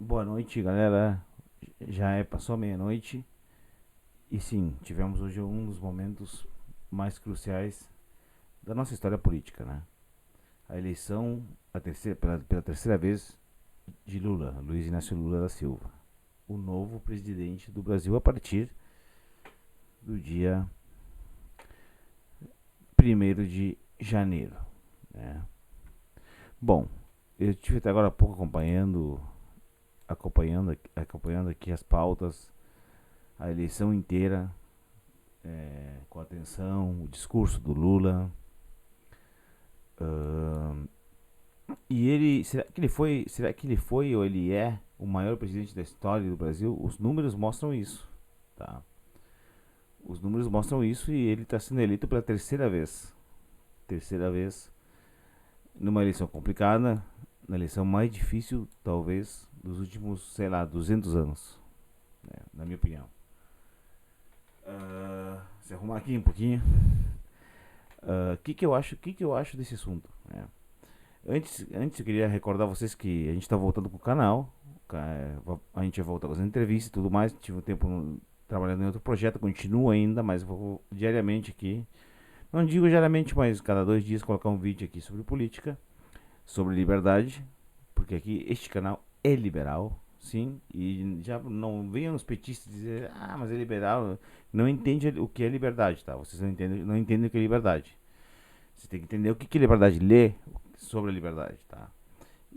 Boa noite, galera. Passou a meia-noite e sim, tivemos hoje um dos momentos mais cruciais da nossa história política, né? A eleição pela terceira vez de Lula, Luiz Inácio Lula da Silva, o novo presidente do Brasil a partir do dia 1º de janeiro, né? Bom, eu estive até agora há pouco acompanhando aqui as pautas, a eleição inteira, com atenção, o discurso do Lula. Ahn, e ele, será que ele foi ou ele é o maior presidente da história do Brasil? Os números mostram isso, tá? Os números mostram isso e ele está sendo eleito pela terceira vez numa eleição complicada, na eleição mais difícil talvez dos últimos, sei lá, 200 anos, né, na minha opinião. Se arrumar aqui um pouquinho, o que que eu acho desse assunto, né? Antes eu queria recordar vocês que a gente está voltando com o canal. A gente vai voltar com as entrevistas e tudo mais. Tive um tempo trabalhando em outro projeto, continuo ainda, mas vou diariamente aqui. Não digo diariamente, mas cada 2 dias colocar um vídeo aqui sobre política, sobre liberdade, porque aqui este canal é liberal, sim, e já não venham os petistas dizer, ah, mas é liberal, não entende o que é liberdade, tá? Vocês não entendem o que é liberdade. Você tem que entender o que é liberdade, ler sobre a liberdade, tá?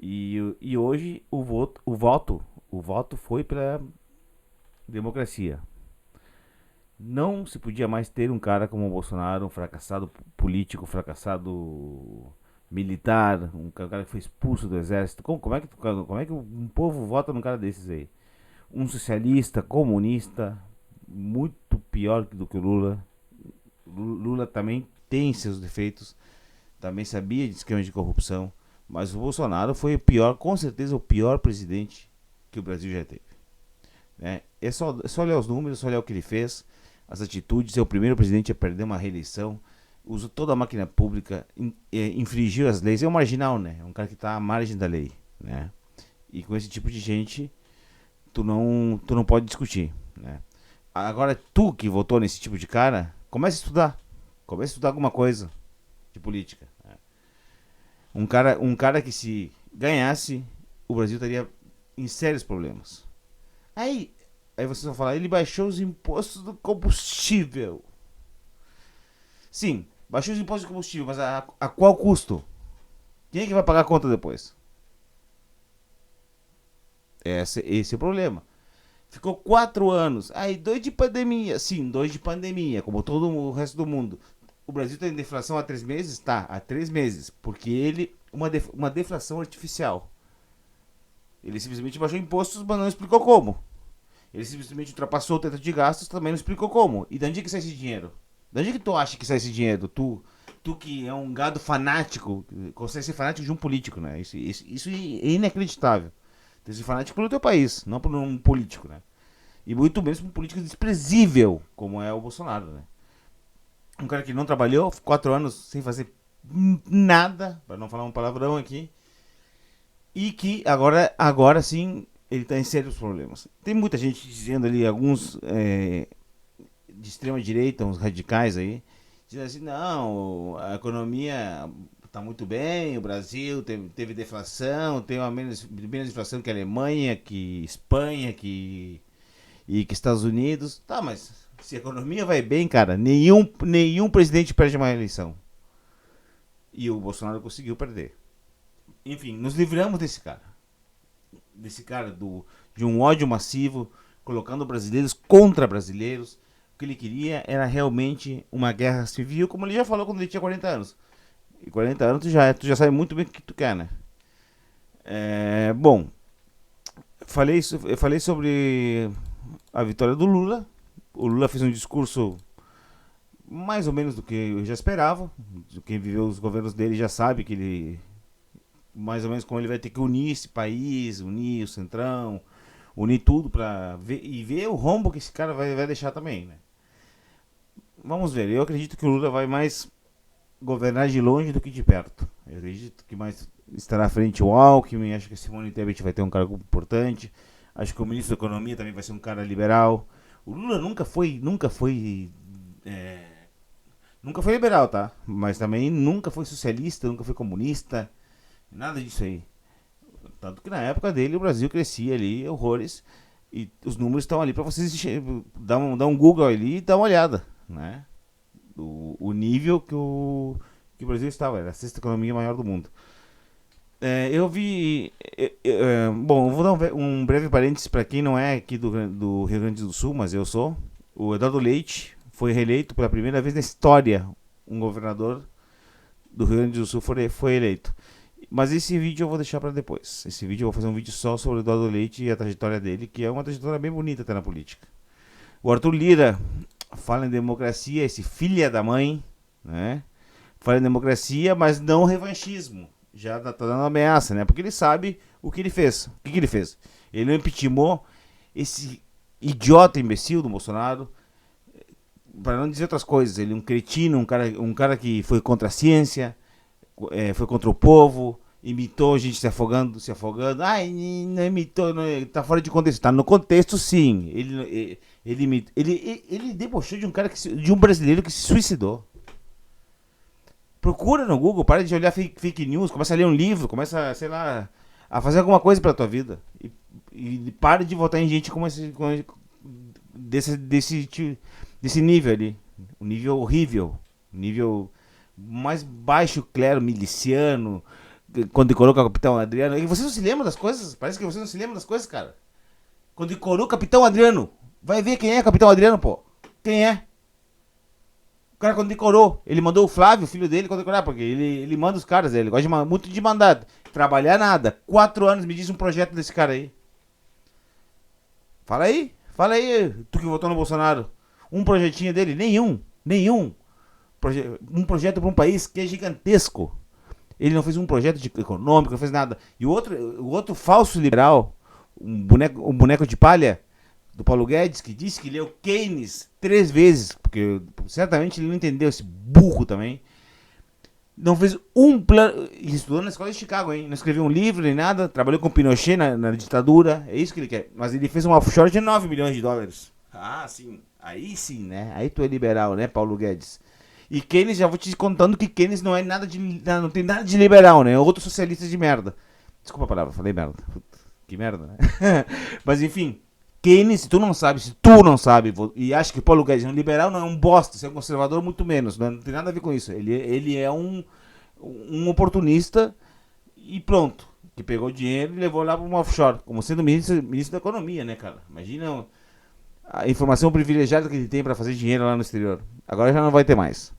E hoje o voto foi pela democracia. Não se podia mais ter um cara como o Bolsonaro, um fracassado político, fracassado militar, um cara que foi expulso do exército. Como é que um povo vota num cara desses aí? Um socialista, comunista, muito pior do que o Lula. Lula também tem seus defeitos, também sabia de esquemas de corrupção, mas o Bolsonaro foi o pior, com certeza o pior presidente que o Brasil já teve, né? É só olhar os números, só olhar o que ele fez, as atitudes. É o primeiro presidente a perder uma reeleição, usou toda a máquina pública, infringiu as leis. É um marginal, né? É um cara que está à margem da lei, né? E com esse tipo de gente, tu não pode discutir, né? Agora, tu que votou nesse tipo de cara, comece a estudar alguma coisa de política, né? Um cara que, se ganhasse, o Brasil estaria em sérios problemas. Aí, aí vocês vão falar, ele baixou os impostos do combustível. Sim, baixou os impostos do combustível, mas a qual custo? Quem é que vai pagar a conta depois? Esse é o problema. Ficou 4 anos. Aí, 2 de pandemia. Sim, 2 de pandemia, como todo o resto do mundo. O Brasil está em deflação há 3 meses? Tá, há 3 meses. Porque uma deflação artificial. Ele simplesmente baixou impostos, mas não explicou como. Ele simplesmente ultrapassou o teto de gastos, também não explicou como. E de onde que sai esse dinheiro? De onde que tu acha que sai esse dinheiro? Tu que é um gado fanático, consegue ser fanático de um político, né? Isso é inacreditável. Tem que ser fanático pelo teu país, não por um político, né? E muito menos por um político desprezível, como é o Bolsonaro, né? Um cara que não trabalhou, 4 anos sem fazer nada, para não falar um palavrão aqui, e que agora sim ele está em sérios problemas. Tem muita gente dizendo ali, alguns de extrema direita, uns radicais aí, dizendo assim, não, a economia está muito bem, o Brasil teve deflação, tem uma menos inflação que a Alemanha, que Espanha, e que Estados Unidos. Tá, mas se a economia vai bem, cara, nenhum presidente perde uma eleição. E o Bolsonaro conseguiu perder. Enfim, nos livramos desse cara. Desse cara de um ódio massivo, colocando brasileiros contra brasileiros. O que ele queria era realmente uma guerra civil, como ele já falou quando ele tinha 40 anos. E 40 anos tu já sabe muito bem o que tu quer, né? Bom, eu falei sobre a vitória do Lula. O Lula fez um discurso mais ou menos do que eu já esperava. Quem viveu os governos dele já sabe que ele, mais ou menos, como ele vai ter que unir esse país, unir o Centrão, unir tudo pra ver, e ver o rombo que esse cara vai deixar também, né? Vamos ver, eu acredito que o Lula vai mais governar de longe do que de perto. Eu acredito que mais estará à frente o Alckmin, acho que a Simone Tebet vai ter um cargo importante, acho que o ministro da Economia também vai ser um cara liberal. O Lula é, nunca foi liberal, tá? Mas também nunca foi socialista, nunca foi comunista, nada disso aí. Tanto que na época dele o Brasil crescia ali horrores e os números estão ali para vocês dar um Google ali e dar uma olhada, né? O nível que o Brasil estava, era a sexta economia maior do mundo. Eu vi. Bom, eu vou dar um breve parênteses para quem não é aqui do Rio Grande do Sul, mas eu sou. O Eduardo Leite foi reeleito pela primeira vez na história. Um governador do Rio Grande do Sul foi eleito. Mas esse vídeo eu vou deixar para depois. Esse vídeo eu vou fazer um vídeo só sobre o Eduardo Leite e a trajetória dele, que é uma trajetória bem bonita até na política. O Arthur Lira fala em democracia, esse filha da mãe, né? Fala em democracia, mas não revanchismo. Já tá dando ameaça, né? Porque ele sabe o que ele fez. O que ele fez? Ele não impeachmentou esse idiota imbecil do Bolsonaro, para não dizer outras coisas. Ele é um cretino, um cara que foi contra a ciência, foi contra o povo, imitou gente se afogando, se afogando. Ai, não imitou, não, tá fora de contexto. Tá no contexto, sim. Ele debochou de um cara de um brasileiro que se suicidou. Procura no Google, para de olhar fake news, começa a ler um livro, começa, sei lá, a fazer alguma coisa pela tua vida. E para de votar em gente desse nível ali. Um nível horrível. Um nível mais baixo clero miliciano, quando decorou com o Capitão Adriano. E você não se lembra das coisas? Parece que você não se lembra das coisas, cara. Quando decorou o Capitão Adriano. Vai ver quem é o Capitão Adriano, pô. Quem é? O cara condecorou. Ele mandou o Flávio, filho dele, condecorar, porque ele manda os caras, ele gosta muito de mandar. Trabalhar nada. 4 anos, me diz um projeto desse cara aí. Fala aí, tu que votou no Bolsonaro. Um projetinho dele? Nenhum. Um projeto para um país que é gigantesco. Ele não fez um projeto econômico, não fez nada. E o outro falso liberal, um boneco de palha, do Paulo Guedes, que disse que leu Keynes 3 vezes, porque certamente ele não entendeu, esse burro também. Não fez um plano. Ele estudou na escola de Chicago, hein? Não escreveu um livro nem nada. Trabalhou com Pinochet na ditadura. É isso que ele quer. Mas ele fez um offshore de 9 milhões de dólares. Ah, sim. Aí sim, né? Aí tu é liberal, né, Paulo Guedes? E Keynes, já vou te contando que Keynes não é nada de. Não tem nada de liberal, né? Outro socialista de merda. Desculpa a palavra, falei merda. Que merda, né? Mas enfim. Keynes, se tu não sabe, e acha que Paulo Guedes é um liberal, não é um bosta, se é um conservador, muito menos, não tem nada a ver com isso. Ele é um oportunista e pronto, que pegou dinheiro e levou lá para uma offshore, como sendo ministro da Economia, né, cara? Imagina a informação privilegiada que ele tem para fazer dinheiro lá no exterior. Agora já não vai ter mais.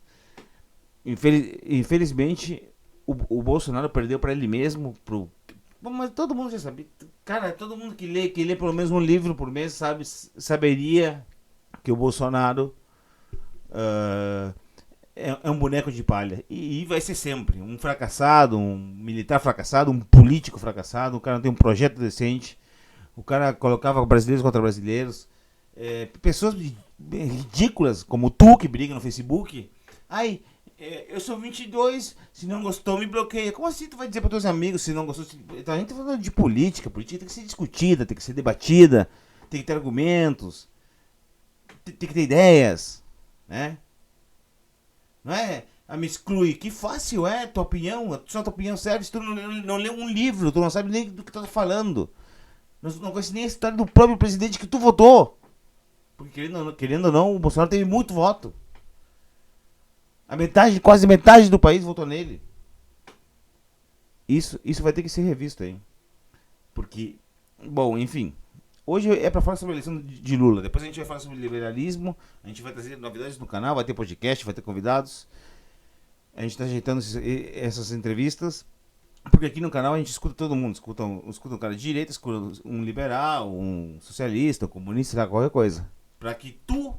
Infelizmente, o Bolsonaro perdeu para ele mesmo, mas todo mundo já sabia. Cara, todo mundo que lê pelo menos um livro por mês saberia que o Bolsonaro é um boneco de palha. E vai ser sempre um fracassado, um militar fracassado, um político fracassado. O cara não tem um projeto decente. O cara colocava brasileiros contra brasileiros. Pessoas ridículas, como tu que briga no Facebook. Ai, eu sou 22, se não gostou me bloqueia. Como assim tu vai dizer para teus amigos se não gostou? Então a gente tá falando de política. Política tem que ser discutida, tem que ser debatida, tem que ter argumentos, tem que ter ideias, né? Não é? Me exclui. Que fácil é tua opinião. Só tua opinião serve se tu não lê um livro, tu não sabe nem do que tu tá falando. Não conhece nem a história do próprio presidente que tu votou. Porque querendo ou não, o Bolsonaro teve muito voto. Quase metade do país votou nele. Isso vai ter que ser revisto aí. Porque, bom, enfim. Hoje é pra falar sobre a eleição de Lula. Depois a gente vai falar sobre liberalismo. A gente vai trazer novidades no canal. Vai ter podcast, vai ter convidados. A gente tá ajeitando essas entrevistas. Porque aqui no canal a gente escuta todo mundo. Escuta um cara de direita, escuta um liberal, um socialista, um comunista, qualquer coisa. Pra que tu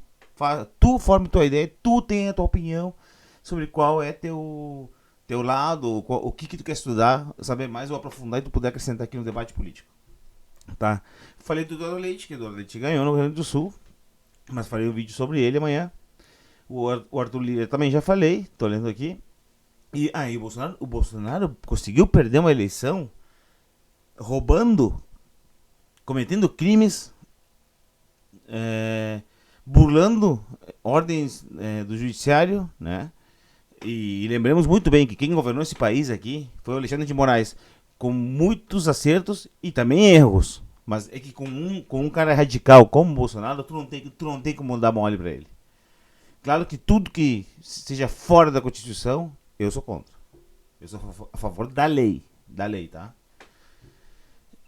forme tua ideia, tu tenha a tua opinião sobre qual é teu lado, o que tu quer estudar, saber mais ou aprofundar e tu puder acrescentar aqui no debate político. Tá? Falei do Eduardo Leite, que o Eduardo Leite ganhou no Rio Grande do Sul, mas farei um vídeo sobre ele amanhã. O Arthur Lira também já falei, tô lendo aqui. E aí o Bolsonaro conseguiu perder uma eleição roubando, cometendo crimes, é, burlando ordens do judiciário, né? E lembramos muito bem que quem governou esse país aqui foi o Alexandre de Moraes, com muitos acertos e também erros. Mas é que com um cara radical como o Bolsonaro, tu não tem como dar mole pra ele. Claro que tudo que seja fora da Constituição, eu sou contra. Eu sou a favor da lei. Da lei, tá?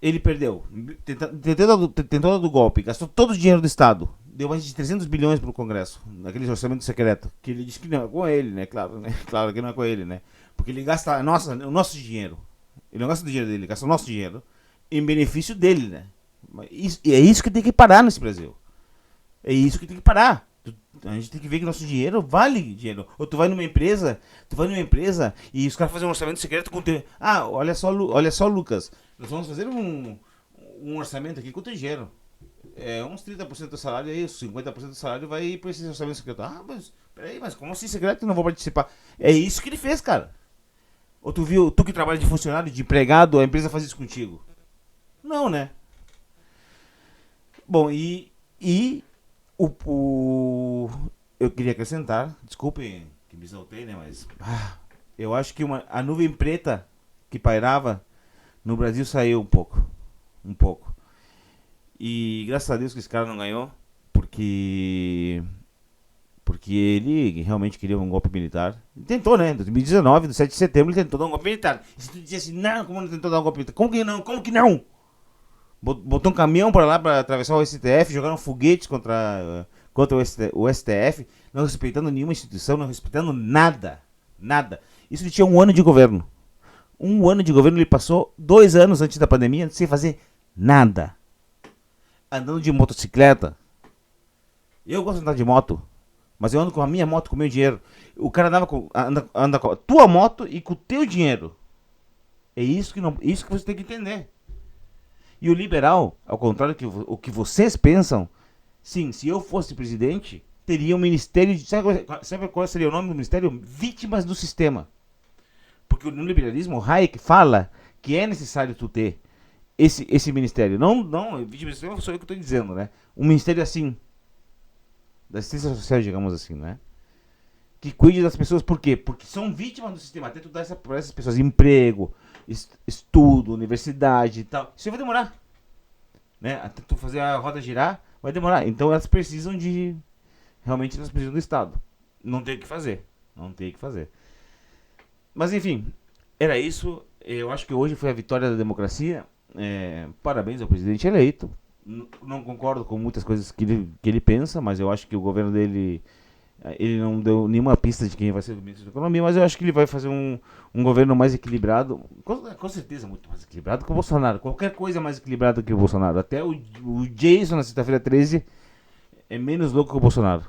Ele perdeu. Tentou dar do golpe, gastou todo o dinheiro do Estado. Deu mais de 300 bilhões pro Congresso, naquele orçamento secreto. Que ele disse que não é com ele, né? Claro, né? Claro que não é com ele, né? Porque ele gasta o nosso dinheiro. Ele não gasta do dinheiro dele, ele gasta o nosso dinheiro em benefício dele, né? E é isso que tem que parar nesse Brasil. É isso que tem que parar. A gente tem que ver que nosso dinheiro vale dinheiro. Ou tu vai numa empresa e os caras fazem um orçamento secreto com teu. Ah, olha só, Lucas. Nós vamos fazer um orçamento aqui com teu dinheiro. É, uns 30% do salário aí, 50% do salário vai para esse orçamento secreto. Ah, mas peraí, mas como assim secreto? Eu não vou participar. É isso que ele fez, cara. Ou tu viu, tu que trabalha de funcionário, de empregado, a empresa faz isso contigo? Não, né? Bom, e eu queria acrescentar, desculpe que me exaltei, né? Mas eu acho que a nuvem preta que pairava no Brasil saiu um pouco. Um pouco. E graças a Deus que esse cara não ganhou, porque ele realmente queria um golpe militar. Ele tentou, né? Em 2019, no 7 de setembro, ele tentou dar um golpe militar. E se tu dizia assim, não, como não tentou dar um golpe militar? Como que não? Como que não? Botou um caminhão para lá para atravessar o STF, jogaram foguetes contra o STF, não respeitando nenhuma instituição, não respeitando nada. Nada. Isso ele tinha um ano de governo. Um ano de governo, ele passou 2 anos antes da pandemia sem fazer nada. Andando de motocicleta. Eu gosto de andar de moto, mas eu ando com a minha moto, com o meu dinheiro. O cara anda com a tua moto e com o teu dinheiro. É isso que, não, isso que você tem que entender. E o liberal, ao contrário o que vocês pensam, sim, se eu fosse presidente, teria um ministério de. Sabe qual seria o nome do ministério? Vítimas do sistema. Porque no liberalismo, o Hayek fala que é necessário tu ter esse ministério. Não, vítimas do sistema sou eu que estou dizendo, né? Um ministério assim, da assistência social, digamos assim, né? Que cuide das pessoas, por quê? Porque são vítimas do sistema. Até tu dar para essas pessoas emprego, estudo, universidade e tal. Isso vai demorar. Né? Até tu fazer a roda girar, vai demorar. Então elas precisam de. Realmente elas precisam do Estado. Não tem o que fazer. Não tem o que fazer. Mas enfim, era isso. Eu acho que hoje foi a vitória da democracia. Parabéns ao presidente eleito. Não concordo com muitas coisas que ele pensa, mas eu acho que o governo dele. Ele não deu nenhuma pista de quem vai ser o ministro da Economia, mas eu acho que ele vai fazer um governo mais equilibrado. Com certeza, muito mais equilibrado que o Bolsonaro. Qualquer coisa mais equilibrada que o Bolsonaro. Até o Jason na sexta-feira 13 é menos louco que o Bolsonaro.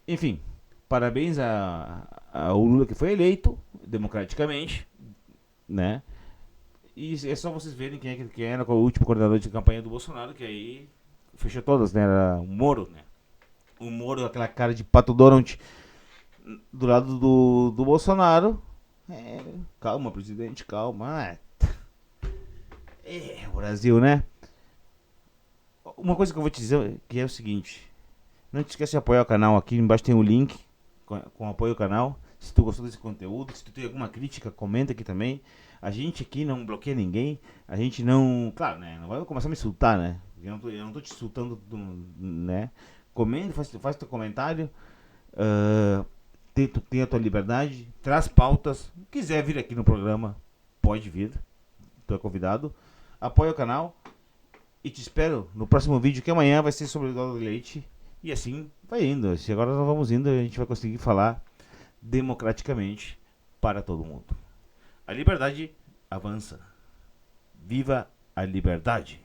Enfim, parabéns ao Lula que foi eleito democraticamente, né? E é só vocês verem quem era o último coordenador de campanha do Bolsonaro, que aí fechou todas, né? Era o Moro, né? O Moro, aquela cara de Pato Donald do lado do Bolsonaro. Calma, presidente, calma. O Brasil, né? Uma coisa que eu vou te dizer que é o seguinte: não te esquece de apoiar o canal. Aqui embaixo tem o link com apoio ao canal. Se tu gostou desse conteúdo, se tu tem alguma crítica, comenta aqui também. A gente aqui não bloqueia ninguém. A gente não. Claro, né? Não vai começar a me insultar, né? Eu não tô te insultando, né? Comenta, faz teu comentário. Tem a tua liberdade. Traz pautas. Quiser vir aqui no programa, pode vir. Tu é convidado. Apoia o canal. E te espero no próximo vídeo, que amanhã vai ser sobre o dólar de leite. E assim vai indo. Se agora nós vamos indo, a gente vai conseguir falar democraticamente para todo mundo. A liberdade avança. Viva a liberdade!